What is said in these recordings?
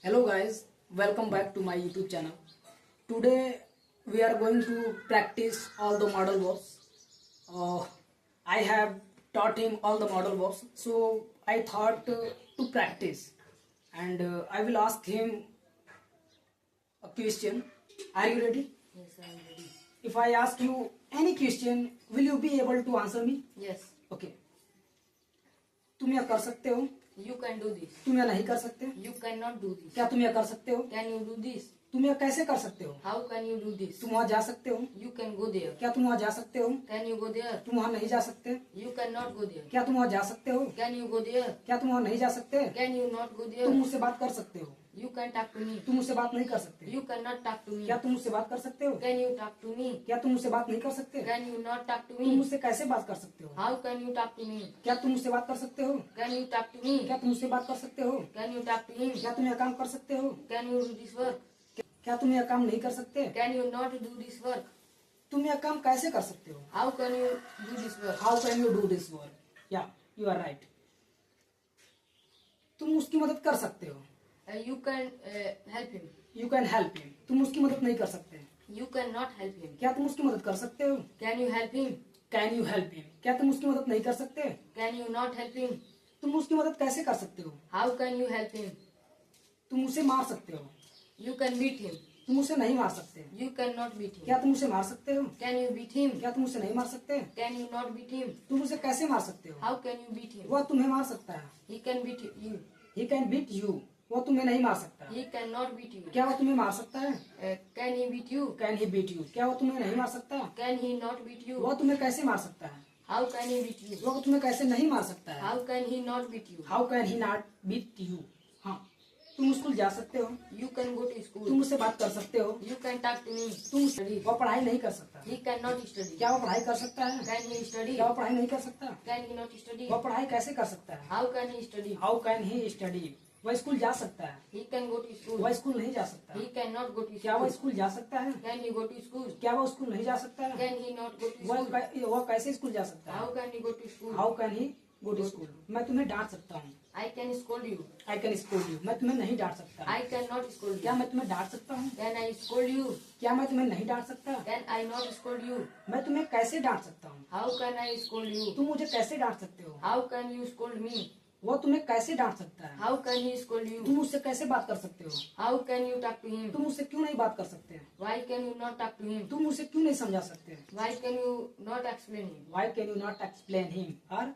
Hello guys, welcome back to my YouTube channel. Today we are going to practice all the model verbs. I have taught him all the model verbs, so I thought to practice, and I will ask him a question. Are you ready? Yes, I am ready. If I ask you any question, will you be able to answer me? Yes, Okay. तुम यह कर सकते हो? you can do this. तुम यह नहीं कर सकते? You cannot do this. क्या तुम यह कर सकते हो? Can you do this? तुम यह कैसे कर सकते हो? How can you do this? तुम वहाँ जा सकते हो? You can go there. क्या तुम वहाँ जा सकते हो? Can you go there? तुम वहाँ नहीं जा सकते? You cannot go there. क्या तुम वहाँ जा सकते हो? Can you go there? क्या तुम वहाँ नहीं जा सकते? Can you not go तुम there? मुझसे बात कर सकते हो? You can talk to me. तुम मुझसे बात नहीं कर सकते? You cannot talk to me. क्या तुम मुझसे बात कर सकते हो? Can you talk to me? क्या तुम मुझसे बात नहीं कर सकते? Can you not talk to तुम me? मुझसे कैसे बात कर सकते हो? How can you talk to me? क्या तुम मुझसे बात कर सकते हो? Can you talk to me? क्या तुम मुझसे बात कर सकते हो? Can you talk to him? क्या तुम यह काम कर सकते हो? Can you do this work? क्या तुम यह काम नहीं कर सकते? Can you not do this work? तुम यह काम कैसे कर सकते हो? How can you do this work? How can you do this work? या यू आर राइट. तुम उसकी मदद कर सकते हो. You can help him. You can help him. तुम उसकी मदद नहीं कर सकते. You cannot help him. क्या तुम उसकी मदद कर सकते हो? Can you help him? Can you help him. क्या तुम उसकी मदद नहीं कर सकते? Can you not help him? तुम उसकी मदद कैसे कर सकते हो? How can you help him? तुम उसे मार सकते हो. You can beat him. तुम उसे नहीं मार सकते. You cannot beat him. क्या तुम उसे मार सकते हो? Can you beat him? क्या तुम उसे नहीं मार सकते? Can you not beat him? तुम उसे कैसे मार सकते हो? How can you beat him? वह तुम्हें मार सकता है. He can beat you. He can beat you. वह तुम्हें नहीं मार सकता. He cannot beat you. क्या वह तुम्हें मार सकता है? Can he beat you? Can he beat you. क्या वह तुम्हें नहीं मार सकता? Can he not beat you? वह तुम्हें कैसे मार सकता है? How can he beat you? वह तुम्हें कैसे नहीं मार सकता है? How can he not beat you? How can he not beat you. हाँ. तुम स्कूल जा सकते हो. You can go to school. तुम उससे बात कर सकते हो. You can talk to me. तुम Study. वह पढ़ाई नहीं कर सकता. He cannot study. क्या वह पढ़ाई कर सकता है? Can he study? क्या वह पढ़ाई नहीं कर सकता? Can he not study? वह पढ़ाई कैसे कर सकता है? How can he study? How can he study. वह स्कूल जा सकता है. He can go to school. वह स्कूल नहीं जा सकता. He cannot go to क्या वह school. स्कूल जा सकता है? Can he go to school? क्या वह स्कूल नहीं जा सकता है? Can he not go to school? वह कैसे स्कूल जा सकता है? How can he go to school? How can he go to school. मैं तुम्हें डांट सकता हूँ. I can scold you. I can school you. मैं तुम्हें नहीं डांट सकता. I cannot scold क्या you. मैं तुम्हें डांट सकता हूँ? Can I scold you? क्या मैं तुम्हें नहीं डांट सकता? Can I not scold you? मैं तुम्हें कैसे डांट सकता हूँ? How can I scold you? तुम मुझे कैसे डांट सकते हो? How can you scold me? वो तुम्हें कैसे डांट सकता है? How can he scold you? तुम उससे कैसे बात कर सकते हो? How can you talk to him? तुम उससे क्यों नहीं बात कर सकते? Why can you not talk to him? तुम उसे क्यों नहीं समझा सकते? Why can you not explain him? Why can you not explain him? Or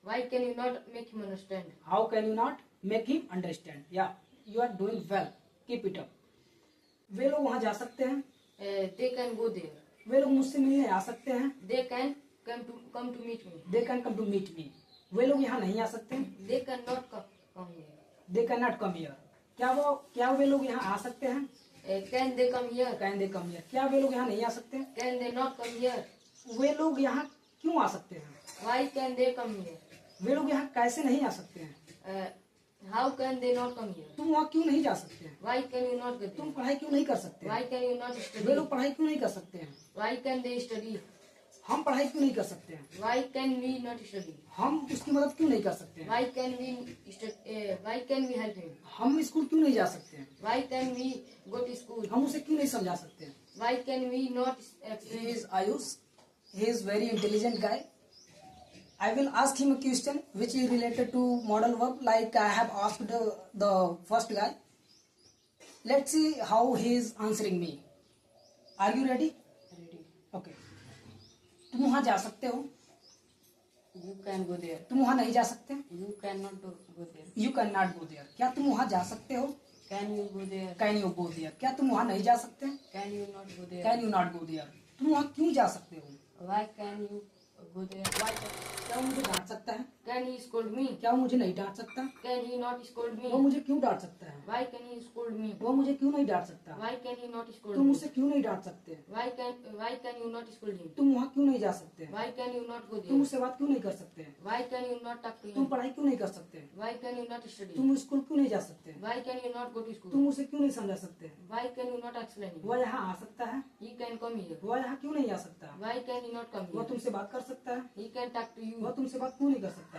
Why can you not make him understand? how can you not make him understand? Yeah, you are doing well. Keep it up. वे लोग वहाँ जा सकते हैं. They can go there. वे लोग मुझसे मिलने आ सकते हैं. They can come to meet me. They can come to meet me. वे लोग यहाँ नहीं आ सकते. They cannot come here. They cannot come here. क्या वे लोग यहाँ आ सकते हैं? Can they come here? Can they come here? क्या वे लोग यहाँ नहीं आ सकते? Can they not come here? वे लोग यहाँ क्यों आ सकते हैं? Why can they come here? वे लोग यहाँ कैसे नहीं आ सकते हैं? How can they not come here? तुम वहाँ क्यों नहीं जा सकते हैं? Why can you not go तुम there? पढ़ाई क्यों नहीं कर सकते? Why can you not way study? लोग पढ़ाई क्यों नहीं कर सकते हैं? Why can they study? हम पढ़ाई क्यों नहीं कर सकते हैं? Why can we not study? हम उसकी मदद क्यों नहीं कर सकते हैं? Why can we why can we help him? हम स्कूल क्यों नहीं जा सकते हैं? Why can we go to school? हम उसे क्यों नहीं समझा सकते हैं? Why can we not He explain? is Ayush. He is very intelligent guy. I will ask him a question which is related to modal verb like I have asked the first guy. Let's see how he is answering me. Are you ready? Ready. Okay. तुम वहाँ जा सकते हो. You can go there. तुम वहाँ नहीं जा सकते. You cannot go there. You cannot go there. क्या तुम वहाँ जा सकते हो? Can you go there? Can you go there? क्या तुम वहाँ नहीं जा सकते? Can you not go there? Can you not go there? तुम वहाँ क्यों जा सकते हो? Why can you go there? Why? क्या वो मुझे डांट सकता है? Can he scold me? क्या वो मुझे नहीं डांट सकता? Can he not scold me? वो मुझे क्यों डांट सकता है? Why can he scold me? वो मुझे क्यों नहीं डांट सकता? Why can he not scold तुम me? मुझसे क्यों नहीं डांट सकते? Why can you not scold him? तुम वहाँ क्यों नहीं जा सकते? Why can you not go तुम there? मुझसे बात क्यों नहीं कर सकते? Why can you not talk to तुम him? पढ़ाई क्यों नहीं कर सकते? Why can you not study? तुम स्कूल क्यों नहीं जा सकते? Why can you not go to तुम school? उसे क्यों नहीं समझा सकते? Why can you not explain him? वह यहाँ आ सकता है. He can come here. वह यहाँ क्यों नहीं आ सकता? Why can he not come वह here? तुमसे बात कर सकता है. He can talk to वह you. तुमसे बात क्यों नहीं कर सकता?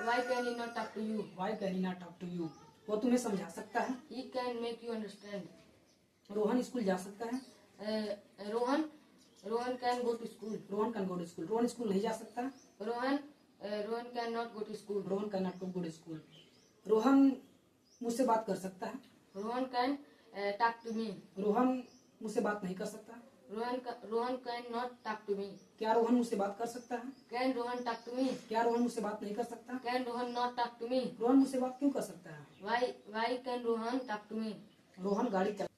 Why can he not talk to you? Why can he not talk to you? वो तुम्हें समझा सकता है। He can make you understand. Rohan school जा सकता है। Rohan can go to school. Rohan can go to school. Rohan school नहीं जा सकता। Rohan cannot go to school. Rohan can not go to school. Rohan मुझसे बात कर सकता है। Rohan can talk to me. Rohan मुझसे बात नहीं कर सकता। Rohan can not talk to me. क्या रोहन मुझसे बात कर सकता है? Can Rohan talk to me? क्या रोहन मुझसे बात नहीं कर सकता? Can Rohan not talk to me? Rohan मुझसे बात क्यों कर सकता है? Why can Rohan talk to me? Rohan गाड़ी चला।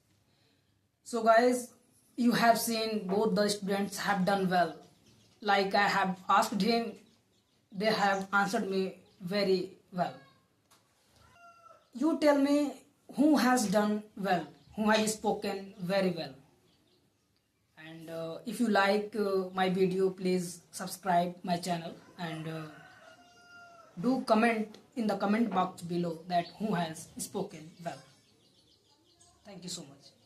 So guys, you have seen both the students have done well. Like I have asked him, they have answered me very well. You tell me who has done well, who has spoken very well. And if you like my video, please subscribe my channel and do comment in the comment box below that who has spoken well. Thank you so much.